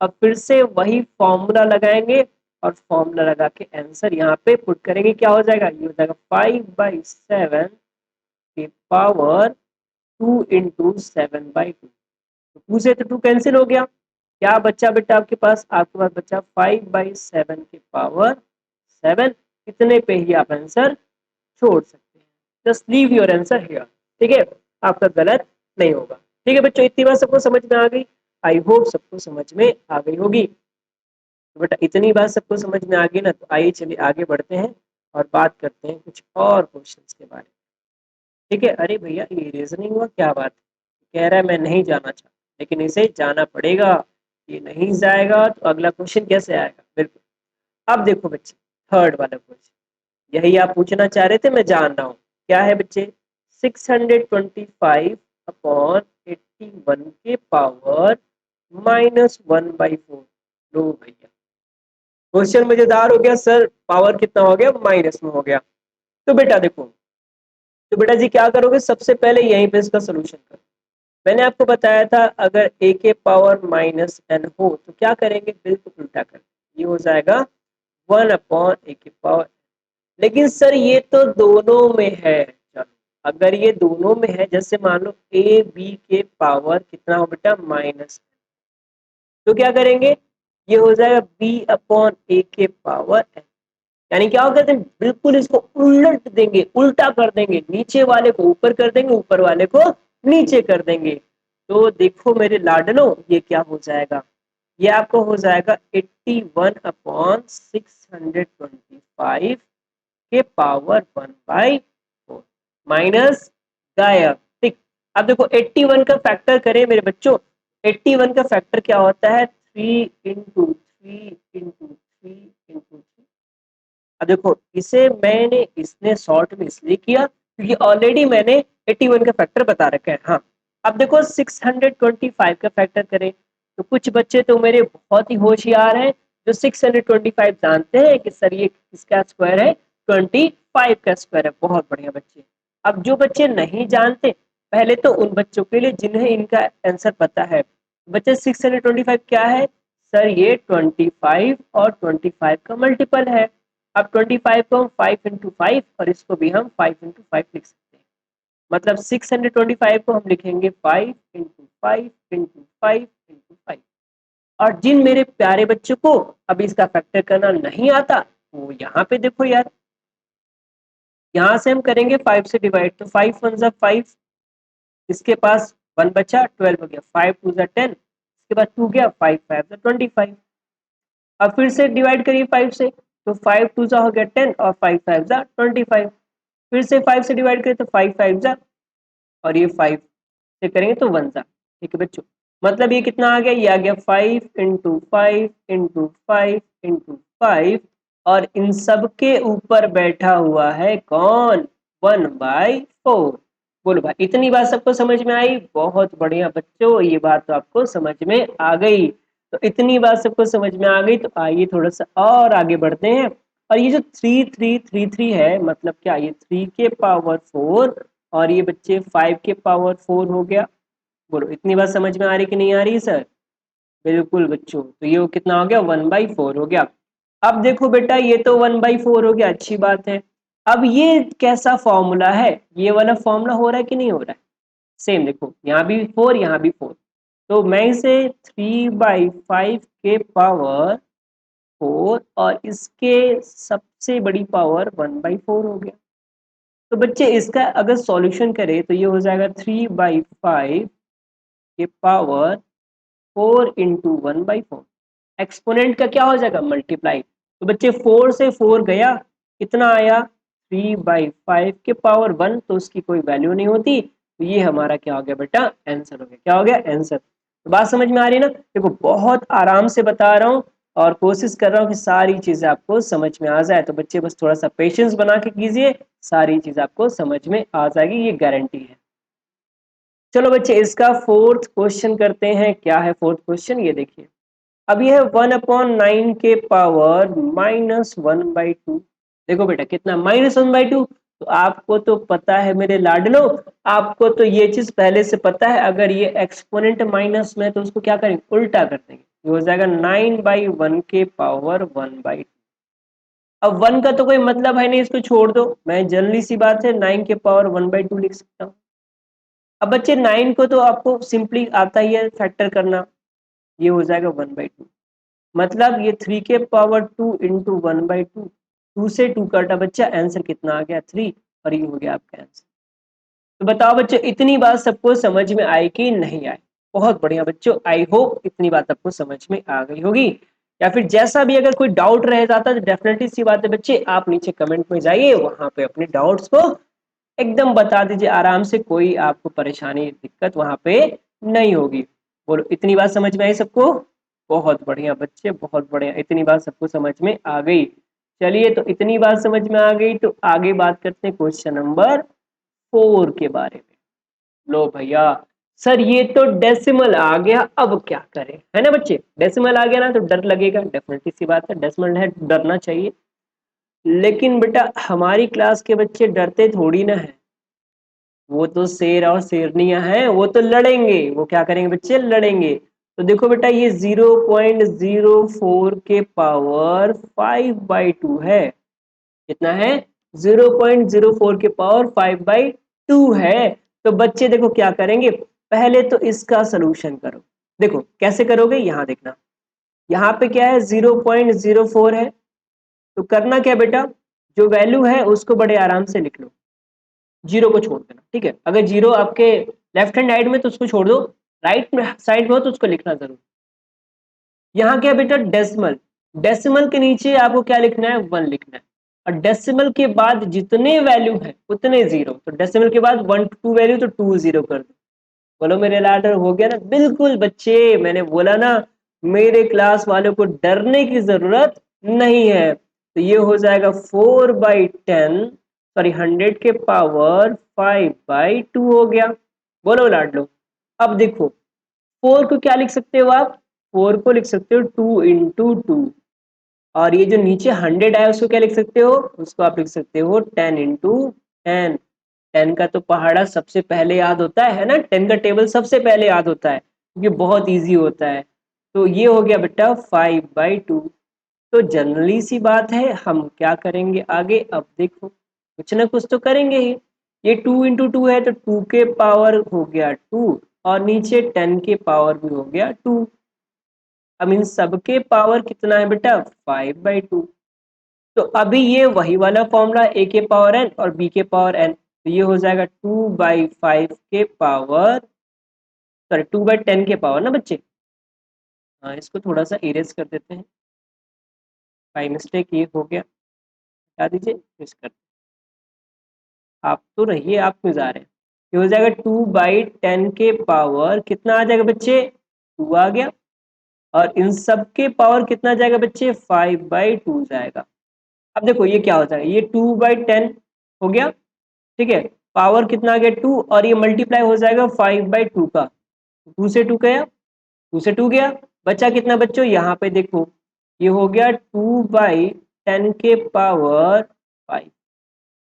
अब फिर से वही फॉर्मूला लगाएंगे और फॉर्मूला लगा के आंसर यहाँ पे पुट करेंगे, क्या हो जाएगा, ये हो जाएगा 5/7 के पावर 2 इंटू 7/2। तो 2 से तो 2 कैंसिल हो गया, क्या बच्चा बेटा आपके पास बच्चा 5/7 के पावर 7। इतने पे ही आप आंसर छोड़ सकते हैं, just leave your answer here. ठीक है, आपका गलत नहीं होगा। ठीक है बच्चों, इतनी बात सबको समझ में आ गई, आई होप सबको समझ में आ गई होगी। तो बेटा इतनी बात सबको समझ में आ गई ना, तो आइए चलिए आगे बढ़ते हैं और बात करते हैं कुछ और क्वेश्चंस के बारे में। ठीक है, अरे भैया ये रीजनिंग हुआ, क्या बात है, कह रहा है मैं नहीं जाना चाहता, लेकिन इसे जाना पड़ेगा, ये नहीं जाएगा तो अगला क्वेश्चन कैसे आएगा। बिल्कुल, अब देखो बच्चे थर्ड वाला क्वेश्चन, यही आप पूछना चाह रहे थे, मैं जान रहा हूँ क्या है बच्चे, 625 अपॉन 81 के पावर -1/4। लो भैया क्वेश्चन मजेदार हो गया सर, पावर कितना हो गया, माइनस में हो गया। तो बेटा देखो, तो बेटा जी क्या करोगे, सबसे पहले यहीं पे इसका सोल्यूशन करो। मैंने आपको बताया था अगर a के पावर -n हो तो क्या करेंगे, बिल्कुल उल्टा करेंगे, ये हो जाएगा 1/a के पावर। लेकिन सर ये तो दोनों में है, चलो अगर ये दोनों में है, जैसे मान लो a b के पावर कितना हो बेटा माइनस, तो क्या करेंगे, ये हो जाएगा b/a के पावर n। यानी क्या कहते हैं, बिल्कुल इसको उलट देंगे, उल्टा कर देंगे, नीचे वाले को ऊपर कर देंगे, ऊपर वाले को नीचे कर देंगे। तो देखो मेरे लाडलो ये क्या हो जाएगा, ये आपको हो जाएगा 81/625 के पावर 1/4 माइनस गायब। ठीक, अब देखो 81 का फैक्टर करें मेरे बच्चों, 81 का फैक्टर क्या होता है, 3 × 3 × 3 × 3। अब देखो इसे मैंने इसने शॉर्ट में इसलिए किया क्योंकि ऑलरेडी मैंने 81 का फैक्टर बता रखा है। हाँ, अब देखो 625 का फैक्टर करें, तो कुछ बच्चे तो मेरे बहुत ही होशियार हैं जो 625 जानते हैं कि सर ये किसका स्क्वायर है, 25 का स्क्वायर है, बहुत बढ़िया बच्चे। अब जो बच्चे नहीं जानते, पहले तो उन बच्चों के लिए जिन्हें इनका आंसर पता है, बच्चे 625 क्या है, सर ये 25 और 25 का मल्टीपल है। अब 25 को हम 5 × 5 और इसको भी हम 5 × 5 लिख सकते हैं, मतलब 625 को हम लिखेंगे 5 × 5 × 5 × 5। और जिन मेरे प्यारे बच्चों को अब इसका फैक्टर करना नहीं आता, वो यहाँ पे देखो यार, यहाँ से हम करेंगे 5 से डिवाइड, तो 5 × 1 = 5, इसके पास 1 बचा, 12 हो गया, 5 × 2 = 10, इसके बाद 2 गया, 5 × 5 = 25। अब फिर से डिवाइड करिए 5 से, तो 5 × 2 = हो गया 10 और 5 × 5 = 25। फिर से 5 से डिवाइड करें तो 5 × 5 = और ये 5 से करेंगे तो 1 सा। ठीक है बच्चों, मतलब ये कितना आ गया, ये आ गया 5 × 5 × 5 × 5 और इन सब के ऊपर बैठा हुआ है कौन, 1/4। बोलो भाई इतनी बात सबको समझ में आई, बहुत बढ़िया बच्चों, ये बात तो आपको समझ में आ गई। तो इतनी बात सबको समझ में आ गई, तो आइए थोड़ा सा और आगे बढ़ते हैं। और ये जो 3 3 3 3 है, मतलब क्या, ये 3 के पावर 4 और ये बच्चे 5 के पावर 4 हो गया। बोलो इतनी बात समझ में आ रही कि नहीं आ रही सर, बिल्कुल बच्चों, तो ये कितना हो गया, 1/4 हो गया। अब देखो बेटा ये तो 1/4 हो गया, अच्छी बात है। अब ये कैसा फॉर्मूला है, ये वाला फॉर्मूला हो रहा है कि नहीं हो रहा है, सेम देखो यहाँ भी 4 यहाँ भी 4, तो मैं इसे 3/5 के पावर 4 और इसके सबसे बड़ी पावर 1/4 हो गया। तो बच्चे इसका अगर सॉल्यूशन करें तो ये हो जाएगा 3/5 के पावर 4 × 1/4। एक्सपोनेंट का क्या हो जाएगा, मल्टीप्लाई। तो बच्चे 4 से 4 गया, कितना आया, 3/5 के पावर 1, तो उसकी कोई वैल्यू नहीं होती, तो ये हमारा क्या हो गया बेटा, आंसर हो गया। क्या हो गया, आंसर। तो बात समझ में आ रही है ना, देखो बहुत आराम से बता रहा हूँ, और कोशिश कर रहा हूँ कि सारी चीजें आपको समझ में आ जाए। तो बच्चे बस थोड़ा सा पेशेंस बना के कीजिए, सारी चीज आपको समझ में आ जाएगी, ये गारंटी है। चलो बच्चे इसका फोर्थ क्वेश्चन करते हैं। क्या है फोर्थ क्वेश्चन, ये देखिए। अब ये है 1/9 के पावर -1/2। देखो बेटा कितना, -1/2। तो आपको तो पता है मेरे लाडलो, आपको तो ये चीज पहले से पता है, अगर ये एक्सपोनेंट माइनस में तो उसको क्या करेंगे, उल्टा कर देंगे। ये हो जाएगा 9/1 के पावर 1/2। अब 1 का तो कोई मतलब है नहीं, इसको छोड़ दो। मैं जनरली सी बात है 9 के पावर 1/2 लिख सकता हूँ। अब बच्चे 9 को तो आपको सिंपली आता ही है फैक्टर करना, ये हो जाएगा 1/2। मतलब ये 3 के पावर 2 इंटू 1/2। 2 से 2 काटा बच्चा, आंसर कितना आ गया 3, और ये हो गया आपका आंसर। तो बताओ बच्चों इतनी बात सबको समझ में आई कि नहीं आई? बहुत बढ़िया बच्चों, आई होप इतनी बात आपको समझ में आ गई होगी। या फिर जैसा भी अगर कोई डाउट रह जाता है तो डेफिनेटली सी बात है बच्चे, आप नीचे कमेंट में जाइए, वहां पे अपने डाउट्स को एकदम बता दीजिए आराम से, कोई आपको परेशानी दिक्कत वहां पे नहीं होगी। बोलो इतनी बात समझ में आई सबको? बहुत बढ़िया बच्चे, बहुत बढ़िया, इतनी बात सबको समझ में आ गई। चलिए तो इतनी बात समझ में आ गई तो आगे बात करते हैं क्वेश्चन नंबर 4 के बारे में। लो भैया, सर ये तो डेसिमल आ गया, अब क्या करें, है ना बच्चे? डेसिमल आ गया ना तो डर लगेगा, डेफिनेटली सी बात है, डेसिमल है डरना चाहिए। लेकिन बेटा हमारी क्लास के बच्चे डरते थोड़ी ना है, वो तो शेर और शेरनियां हैं, वो तो लड़ेंगे। वो क्या करेंगे बच्चे, लड़ेंगे। तो देखो बेटा ये 0.04 के पावर 5/2 है। कितना है? 0.04 के पावर 5/2 है। तो बच्चे देखो क्या करेंगे, पहले तो इसका सोल्यूशन करो। देखो कैसे करोगे, यहां देखना। यहाँ पे क्या है, 0.04 है। तो करना क्या बेटा, जो वैल्यू है उसको बड़े आराम से लिख लो, जीरो को छोड़ देना, ठीक है? अगर जीरो आपके लेफ्ट हैंड साइड में तो उसको छोड़ दो, राइट साइड में हो तो उसको लिखना जरूर। यहाँ क्या बेटा, डेसिमल। डेसिमल के नीचे आपको क्या लिखना है, 1 लिखना है। और डेसिमल के बाद जितने वैल्यू है उतने जीरो। तो डेसिमल के बाद 1 2 वैल्यू तो 2 जीरो कर दो। बोलो मेरे लाडर हो गया ना? बिल्कुल बच्चे, मैंने बोला ना, मेरे क्लास वालों को डरने की जरूरत नहीं है। तो ये हो जाएगा 4/10, सॉरी 100 के पावर 5/2 हो गया। बोलो लाडलो। अब देखो 4 को क्या लिख सकते हो आप, 4 को लिख सकते हो 2 into 2। और ये जो नीचे 100 आया उसको क्या लिख सकते हो, उसको आप लिख सकते हो 10 into 10। 10 का तो पहाड़ा सबसे पहले याद होता है ना, 10 का टेबल सबसे पहले याद होता है क्योंकि बहुत इजी होता है। तो ये हो गया बेटा 5/2। तो जनरली सी बात है, हम क्या करेंगे आगे, अब देखो कुछ ना कुछ तो करेंगे ही। ये 2 into 2 है तो 2 के पावर हो गया 2, और नीचे 10 के पावर भी हो गया 2। अब इन सबके पावर कितना है बेटा, 5/2। तो अभी ये वही वाला फॉर्मूला, ए के पावर एन और बी के पावर एन। तो ये हो जाएगा 2/5 के पावर, सॉरी 2/10 के पावर ना बच्चे। हाँ इसको थोड़ा सा इरेज कर देते हैं, बाई मिस्टेक ये हो गया, हटा दीजिए, इरेज कर। आप तो रहिए, आप क्यों जा रहे हैं? ये हो जाएगा 2/10 के पावर कितना आ जाएगा बच्चे, 2 आ गया। और इन सब के पावर कितना जाएगा बच्चे, 5/2 जाएगा। अब देखो ये क्या हो जाएगा, ये 2/10 हो गया, ठीक है? पावर कितना आ गया 2, और ये मल्टीप्लाई हो जाएगा 5/2 का। 2 से 2 गया, 2 से 2 गया, बचा कितना बच्चों, यहाँ पे देखो ये हो गया 2/10 के पावर 5।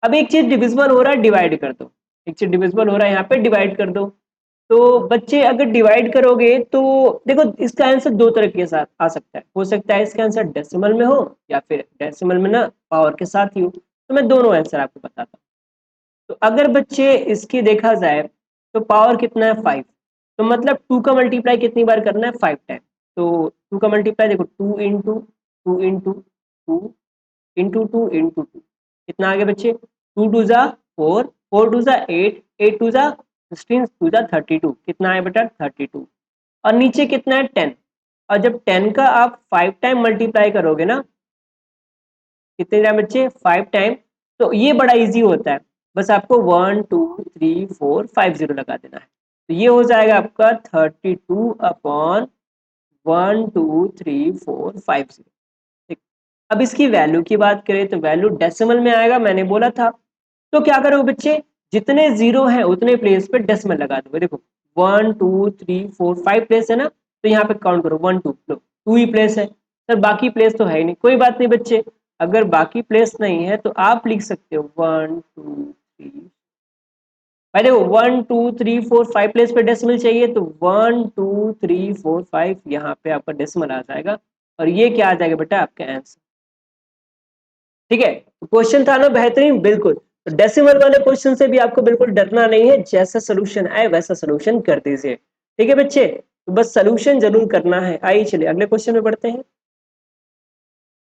अब एक चीज डिविजिबल हो रहा है, डिवाइड कर दो। एक चीज डिविजिबल हो रहा है यहाँ पे, डिवाइड कर दो। तो बच्चे अगर डिवाइड करोगे तो देखो इसका आंसर दो तरह के साथ आ सकता है। हो सकता है इसका आंसर डेसिमल में हो, या फिर डेसिमल में ना पावर के साथ ही हो। तो मैं दोनों आंसर आपको बताता हूँ। तो अगर बच्चे इसकी देखा जाए तो पावर कितना है 5, तो मतलब 2 का मल्टीप्लाई कितनी बार करना है, 5 टाइम। तो 2 का मल्टीप्लाई देखो, 2 into 2 into 2 into 2 कितना आ गया बच्चे, 2 2 जा 4, 4 2 जा 8, 8 2 जा 16, 2 जा 32, कितना है बेटा 32। और नीचे कितना है 10। और जब 10 का आप 5 टाइम मल्टीप्लाई करोगे ना, कितने टाइम बच्चे, 5 टाइम। तो ये बड़ा इजी होता है, बस आपको 1 2 3 4 5 0 लगा देना है। तो ये हो जाएगा आपका 32/10। 1 2 3 4 5 0। ठीक, अब इसकी वैल्यू की बात करें तो वैल्यू डेसिमल में आएगा, मैंने बोला था। तो क्या करोगे बच्चे, जितने जीरो है उतने प्लेस पे डेसिमल लगा दोगे। देखो 1 2 3 4 5 प्लेस है ना, तो यहाँ पे काउंट करो 1 2, लो 2 ही प्लेस है सर, बाकी प्लेस तो है ही नहीं। कोई बात नहीं बच्चे, अगर बाकी प्लेस नहीं है तो आप लिख सकते हो 1 2 3। भाई देखो 1 2 3 4 5 प्लेस पे डेसिमल चाहिए, तो 1 2 3 4 5 यहाँ पे आपका डेसिमल आ जाएगा, और ये क्या आ जाएगा बेटा, आपका आंसर। ठीक है, तो क्वेश्चन था ना बेहतरीन, बिल्कुल। तो डेसिमल वाले क्वेश्चन से भी आपको बिल्कुल डरना नहीं है, जैसा सोल्यूशन आए वैसा सोल्यूशन कर दीजिए। ठीक है बच्चे, तो बस सोल्यूशन जरूर करना है। आइए चलिए अगले क्वेश्चन में बढ़ते हैं।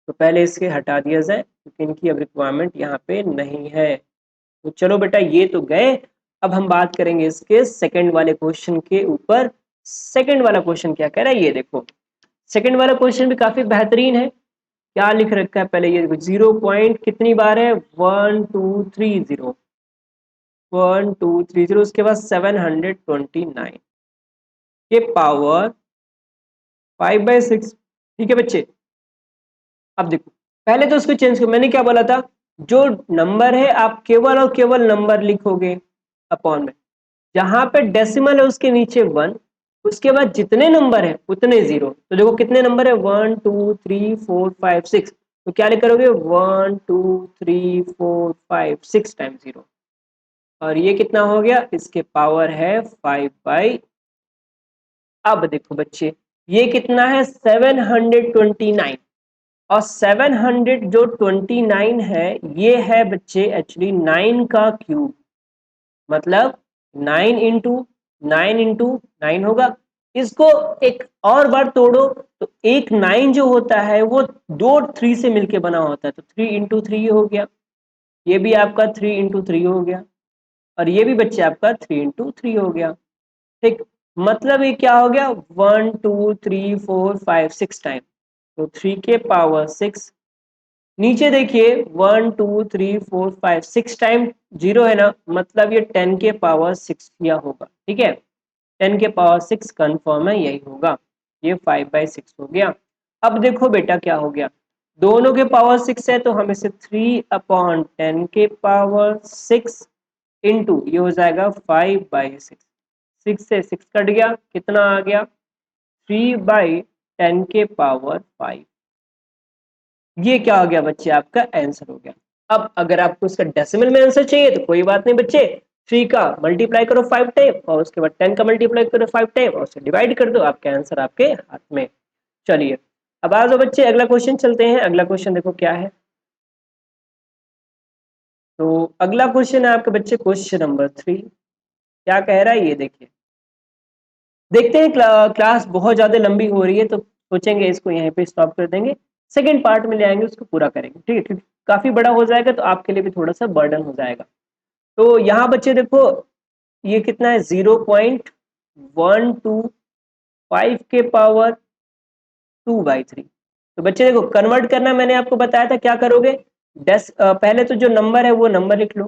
तो पहले इसके हटा दिया जाए क्योंकि इनकी अब रिक्वायरमेंट यहाँ पे नहीं है। तो चलो बेटा ये तो गए, अब हम बात करेंगे इसके सेकंड वाले क्वेश्चन के ऊपर। सेकंड वाला क्वेश्चन क्या कह रहा है, ये देखो। सेकंड वाला क्वेश्चन भी काफी बेहतरीन है। क्या लिख रखा है पहले ये देखो, 0 पॉइंट कितनी बार है, 1230, 1230, उसके बाद 729 के पावर 5/6। ठीक है बच्चे, अब देखो पहले तो उसको चेंज करो, मैंने क्या बोला था, जो नंबर है आप केवल और केवल नंबर लिखोगे अपॉन में, जहां पे डेसिमल है उसके नीचे 1, उसके बाद जितने नंबर है उतने जीरो। तो देखो कितने नंबर है, 1 2 3 4 5 6, तो क्या लिख करोगे, 1 2 3 4 5 6 टाइम जीरो, और ये कितना हो गया, इसके पावर है 5/। अब देखो बच्चे ये कितना है, 729, और 700 जो 29 है, ये है बच्चे एक्चुअली 9 का क्यूब, मतलब 9 इंटू 9 होगा। इसको एक और बार तोड़ो, तो एक 9 जो होता है वो दो 3 से मिलके बना होता है, तो 3 इंटू 3 हो गया, ये भी आपका 3 इंटू 3 हो गया, और ये भी बच्चे आपका 3 इंटू 3 हो गया। ठीक, मतलब ये क्या हो गया, 1 2 3 4 5 6 टाइम, तो 3 के पावर 6। नीचे देखिए 1 2 3 4 5 6 टाइम जीरो है ना, मतलब ये 10 के पावर 6 किया होगा। ठीक है, 10 के पावर 6 कन्फर्म है, यही होगा, ये 5/6 हो गया। अब देखो बेटा क्या हो गया, दोनों के पावर 6 है, तो हम इसे 3/10 के पावर 6 इंटू ये हो जाएगा 5/6। 6 से 6 कट गया, कितना आ गया, 3/10 के पावर 5। ये क्या हो गया बच्चे, आपका आंसर हो गया। अब अगर आपको इसका डेसिमल में आंसर चाहिए तो कोई बात नहीं बच्चे, 3 का मल्टीप्लाई करो 5 टाइम, और उसके बाद 10 का मल्टीप्लाई करो 5 टाइम, और उसे डिवाइड कर दो, आपका आंसर आपके हाथ में। चलिए अब आ जाओ बच्चे, अगला क्वेश्चन चलते हैं। अगला क्वेश्चन देखो क्या है। तो अगला क्वेश्चन है आपके बच्चे क्वेश्चन नंबर 3। क्या कह रहा है ये देखिए, देखते हैं। क्लास बहुत ज्यादा लंबी हो रही है तो सोचेंगे इसको यहीं पे स्टॉप कर देंगे, सेकंड पार्ट में ले आएंगे, उसको पूरा करेंगे। ठीक है, क्योंकि काफी बड़ा हो जाएगा तो आपके लिए भी थोड़ा सा बर्डन हो जाएगा। तो यहाँ बच्चे देखो ये कितना है, 0.125 के पावर 2/3। तो बच्चे देखो कन्वर्ट करना मैंने आपको बताया था, क्या करोगे, पहले तो जो नंबर है वो नंबर लिख लो,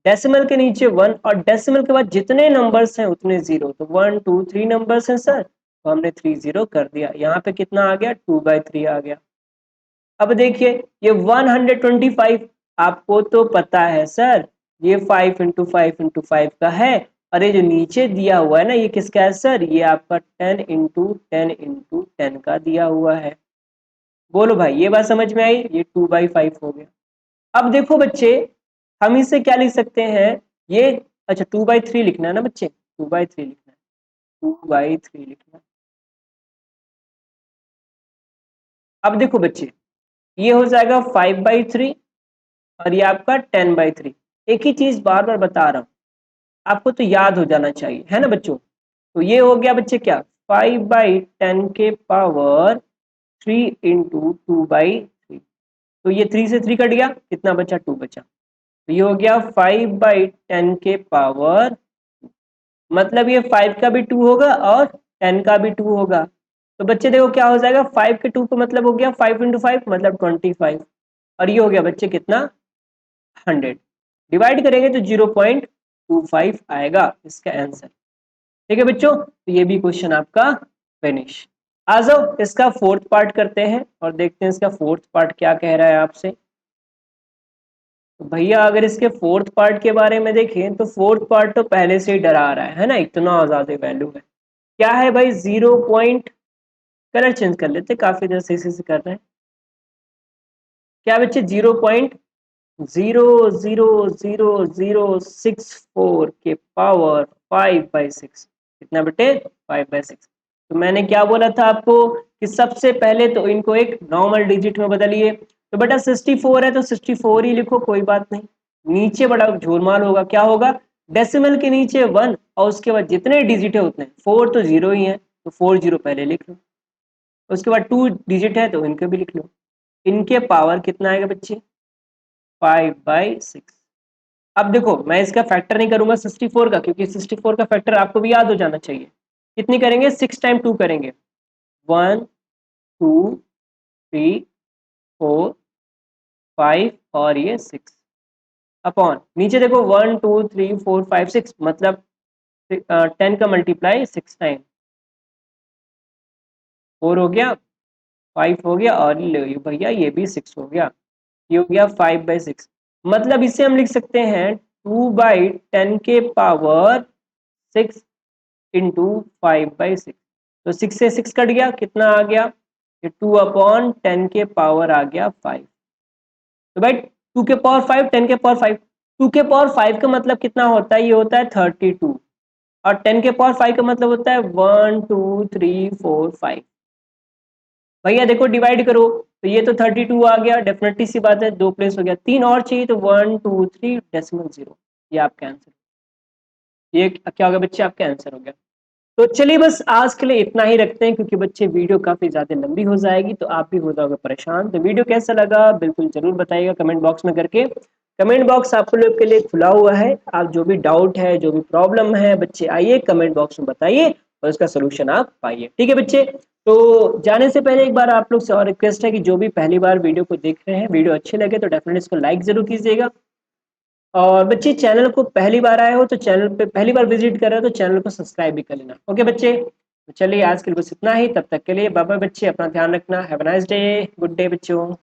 डेसिमल के नीचे 1, और डेसिमल के बाद जितने नंबर्स हैं उतने जीरो। तो 1 2 3 नंबर्स हैं सर, तो हमने 3 जीरो कर दिया, यहाँ पे कितना आ गया, 2/3 आ गया। अब देखिए ये 125, आपको तो पता है सर ये 5 इंटू 5 का है, और ये जो नीचे दिया हुआ है ना ये किसका है सर, ये आपका 10 इंटू 10 का दिया हुआ है। बोलो भाई ये बात समझ में आई, ये 2/5 हो गया। अब देखो बच्चे हम इसे क्या लिख सकते हैं, ये अच्छा 2/3 लिखना है ना बच्चे, 2/3 लिखना है, 2/3 लिखना है। अब देखो बच्चे ये हो जाएगा 5/3, और ये आपका 10/3। एक ही चीज बार बार बता रहा हूँ, आपको तो याद हो जाना चाहिए, है ना बच्चों। तो ये हो गया बच्चे क्या, 5/10 के पावर 3 इंटू 2/3। तो ये 3 से 3 कट गया, कितना बचा, 2 बचा। तो ये हो गया 5/10 के पावर, मतलब ये 5 का भी 2 होगा और 10 का भी 2 होगा। तो बच्चे देखो क्या हो जाएगा, 5 के 2 का मतलब हो गया 5 इंटू 5 मतलब 25, और ये हो गया बच्चे कितना, 100। डिवाइड करेंगे तो 0.25 आएगा इसका आंसर। ठीक है बच्चों, तो ये भी क्वेश्चन आपका फिनिश। आ जाओ इसका फोर्थ पार्ट करते हैं और देखते हैं इसका फोर्थ पार्ट क्या कह रहा है आपसे। तो भैया अगर इसके फोर्थ पार्ट के बारे में देखें तो फोर्थ पार्ट तो पहले से ही डरा रहा है ना, इतना ज्यादा वैल्यू है। क्या है भाई, 0 पॉइंट, कलर चेंज कर लेते, काफी देर से इसी से कर रहे हैं। क्या बच्चे, 0.0000064 के पावर 5/6, कितना बेटे, 5/6। तो मैंने क्या बोला था आपको कि सबसे पहले तो इनको एक नॉर्मल डिजिट में बदलिए। तो बेटा 64 है तो 64 ही लिखो, कोई बात नहीं। नीचे बड़ा झोलमाल होगा, क्या होगा, डेसिमल के नीचे 1 और उसके बाद जितने डिजिट है उतने, 4 तो 0 ही है तो 40 पहले लिख लो। उसके बाद 2 डिजिट है तो इनके भी लिख लो। इनके पावर कितना आएगा बच्चे, 5/6। अब देखो मैं इसका फैक्टर नहीं करूंगा 64 का, क्योंकि 64 का फैक्टर आपको भी याद हो जाना चाहिए। कितनी करेंगे, 6 टाइम 2 करेंगे, 1 2 3 4 5 और ये 6 अपॉन नीचे देखो 1 2 3 4 5 6, मतलब 10 का मल्टीप्लाई 6 टाइम, 4 हो गया, 5 हो गया और भैया ये भी 6 हो गया, ये हो गया 5/6। मतलब इसे हम लिख सकते हैं 2/10 के पावर 6 इंटू 5/6। तो 6 से 6 कट गया, कितना आ गया, ये 2/10 के पावर आ गया 5। तो भाई 2 के पावर 5, 10 के पावर 5, 2 के पावर 5 का मतलब कितना होता है, ये होता है 32, और 10 के पावर 5 का मतलब होता है 1 2 3 4 5। भैया देखो डिवाइड करो, तो ये तो 32 आ गया, डेफिनेटली सी बात है, 2 प्लेस हो गया, 3 और चाहिए तो 1 2 3 डेसिमल 0, ये आपका आंसर, ये क्या होगा बच्चे, आपका आंसर हो गया। तो चलिए बस आज के लिए इतना ही रखते हैं, क्योंकि बच्चे वीडियो काफी ज्यादा लंबी हो जाएगी तो आप भी हो जाओगे परेशान। तो वीडियो कैसा लगा बिल्कुल जरूर बताइएगा कमेंट बॉक्स में करके। कमेंट बॉक्स आप लोग के लिए खुला हुआ है, आप जो भी डाउट है, जो भी प्रॉब्लम है बच्चे, आइए कमेंट बॉक्स में बताइए और उसका सोल्यूशन आप पाइए, ठीक है बच्चे। तो जाने से पहले एक बार आप लोग से और रिक्वेस्ट है कि जो भी पहली बार वीडियो को देख रहे हैं, वीडियो अच्छे लगे तो डेफिनेटली इसको लाइक जरूर कीजिएगा। और बच्चे चैनल को पहली बार आए हो तो चैनल पे पहली बार विजिट कर रहे हो तो चैनल को सब्सक्राइब भी कर लेना, ओके बच्चे। तो चलिए आज के लिए बस इतना ही, तब तक के लिए बाय बाय बच्चे, अपना ध्यान रखना, have a nice day, good day बच्चों।